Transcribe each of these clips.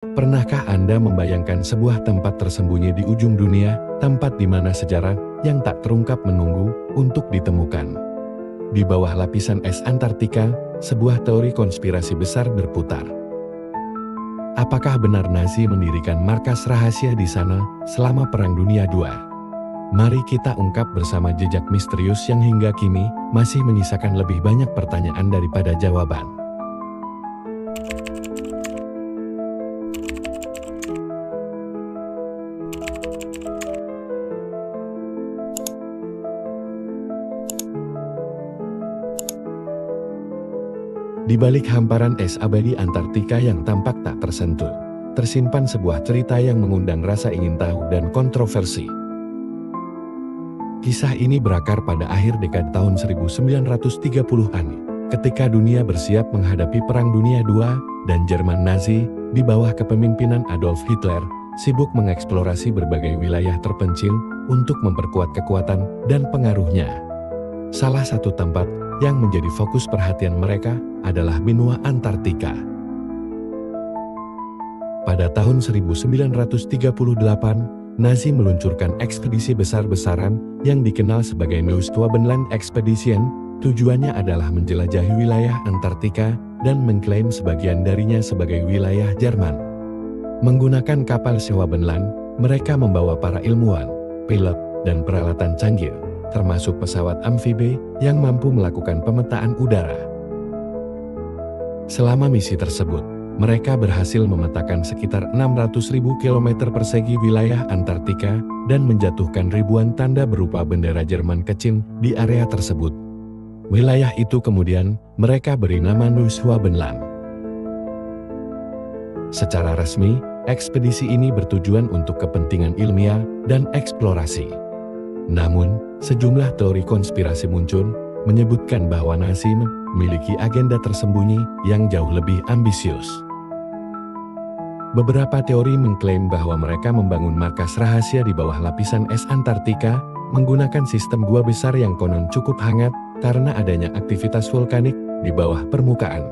Pernahkah Anda membayangkan sebuah tempat tersembunyi di ujung dunia, tempat di mana sejarah yang tak terungkap menunggu untuk ditemukan? Di bawah lapisan es Antartika, sebuah teori konspirasi besar berputar. Apakah benar Nazi mendirikan markas rahasia di sana selama Perang Dunia II? Mari kita ungkap bersama jejak misterius yang hingga kini masih menyisakan lebih banyak pertanyaan daripada jawaban. Di balik hamparan es abadi Antartika yang tampak tak tersentuh, tersimpan sebuah cerita yang mengundang rasa ingin tahu dan kontroversi. Kisah ini berakar pada akhir dekade tahun 1930-an, ketika dunia bersiap menghadapi Perang Dunia II dan Jerman Nazi di bawah kepemimpinan Adolf Hitler sibuk mengeksplorasi berbagai wilayah terpencil untuk memperkuat kekuatan dan pengaruhnya. Salah satu tempat yang menjadi fokus perhatian mereka adalah benua Antartika. Pada tahun 1938, Nazi meluncurkan ekspedisi besar-besaran yang dikenal sebagai Neuschwabenland Expedition. Tujuannya adalah menjelajahi wilayah Antartika dan mengklaim sebagian darinya sebagai wilayah Jerman. Menggunakan kapal Schwabenland, mereka membawa para ilmuwan, pilot, dan peralatan canggih, termasuk pesawat amfibi yang mampu melakukan pemetaan udara. Selama misi tersebut, mereka berhasil memetakan sekitar 600.000 km persegi wilayah Antartika dan menjatuhkan ribuan tanda berupa bendera Jerman kecil di area tersebut. Wilayah itu kemudian mereka beri nama Neuschwabenland. Secara resmi, ekspedisi ini bertujuan untuk kepentingan ilmiah dan eksplorasi. Namun, sejumlah teori konspirasi muncul, menyebutkan bahwa Nazi memiliki agenda tersembunyi yang jauh lebih ambisius. Beberapa teori mengklaim bahwa mereka membangun markas rahasia di bawah lapisan es Antartika, menggunakan sistem gua besar yang konon cukup hangat karena adanya aktivitas vulkanik di bawah permukaan.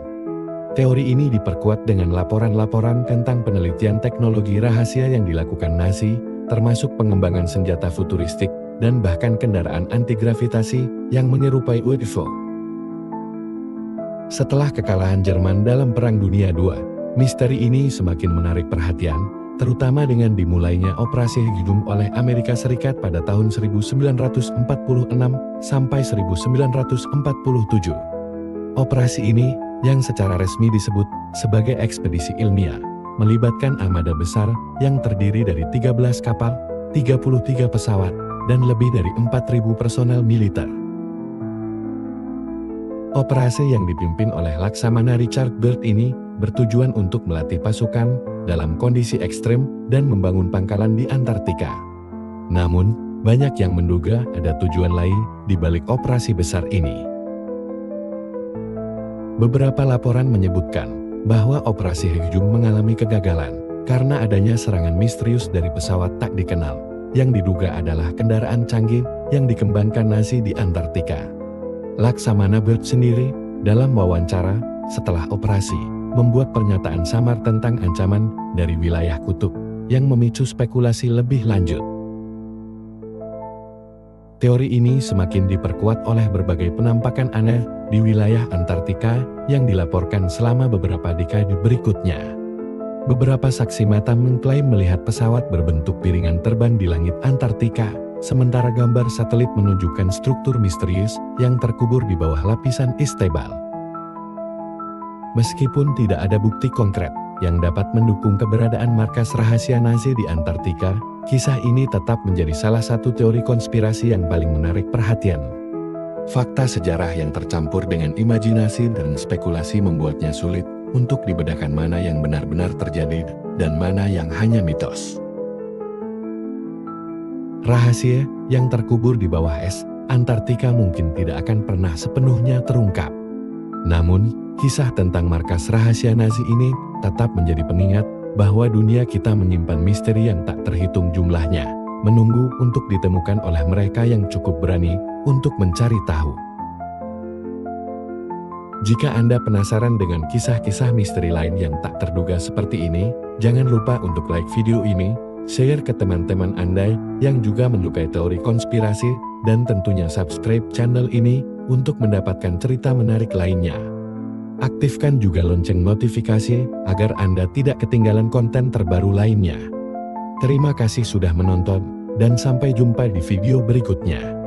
Teori ini diperkuat dengan laporan-laporan tentang penelitian teknologi rahasia yang dilakukan Nazi, termasuk pengembangan senjata futuristik, dan bahkan kendaraan anti-gravitasi yang menyerupai UFO. Setelah kekalahan Jerman dalam Perang Dunia II, misteri ini semakin menarik perhatian, terutama dengan dimulainya Operasi Hydrum oleh Amerika Serikat pada tahun 1946 sampai 1947. Operasi ini, yang secara resmi disebut sebagai ekspedisi ilmiah, melibatkan armada besar yang terdiri dari 13 kapal, 33 pesawat, dan lebih dari 4.000 personel militer. Operasi yang dipimpin oleh Laksamana Richard Byrd ini bertujuan untuk melatih pasukan dalam kondisi ekstrem dan membangun pangkalan di Antartika. Namun, banyak yang menduga ada tujuan lain di balik operasi besar ini. Beberapa laporan menyebutkan bahwa operasi Hydrum mengalami kegagalan karena adanya serangan misterius dari pesawat tak dikenal, yang diduga adalah kendaraan canggih yang dikembangkan Nazi di Antartika. Laksamana Byrd sendiri, dalam wawancara setelah operasi, membuat pernyataan samar tentang ancaman dari wilayah kutub, yang memicu spekulasi lebih lanjut. Teori ini semakin diperkuat oleh berbagai penampakan aneh di wilayah Antartika yang dilaporkan selama beberapa dekade berikutnya. Beberapa saksi mata mengklaim melihat pesawat berbentuk piringan terbang di langit Antartika, sementara gambar satelit menunjukkan struktur misterius yang terkubur di bawah lapisan es tebal. Meskipun tidak ada bukti konkret yang dapat mendukung keberadaan markas rahasia Nazi di Antartika, kisah ini tetap menjadi salah satu teori konspirasi yang paling menarik perhatian. Fakta sejarah yang tercampur dengan imajinasi dan spekulasi membuatnya sulit untuk dibedakan mana yang benar-benar terjadi dan mana yang hanya mitos. Rahasia yang terkubur di bawah es Antartika mungkin tidak akan pernah sepenuhnya terungkap. Namun, kisah tentang markas rahasia Nazi ini tetap menjadi pengingat bahwa dunia kita menyimpan misteri yang tak terhitung jumlahnya, menunggu untuk ditemukan oleh mereka yang cukup berani untuk mencari tahu. Jika Anda penasaran dengan kisah-kisah misteri lain yang tak terduga seperti ini, jangan lupa untuk like video ini, share ke teman-teman Anda yang juga menyukai teori konspirasi, dan tentunya subscribe channel ini untuk mendapatkan cerita menarik lainnya. Aktifkan juga lonceng notifikasi agar Anda tidak ketinggalan konten terbaru lainnya. Terima kasih sudah menonton, dan sampai jumpa di video berikutnya.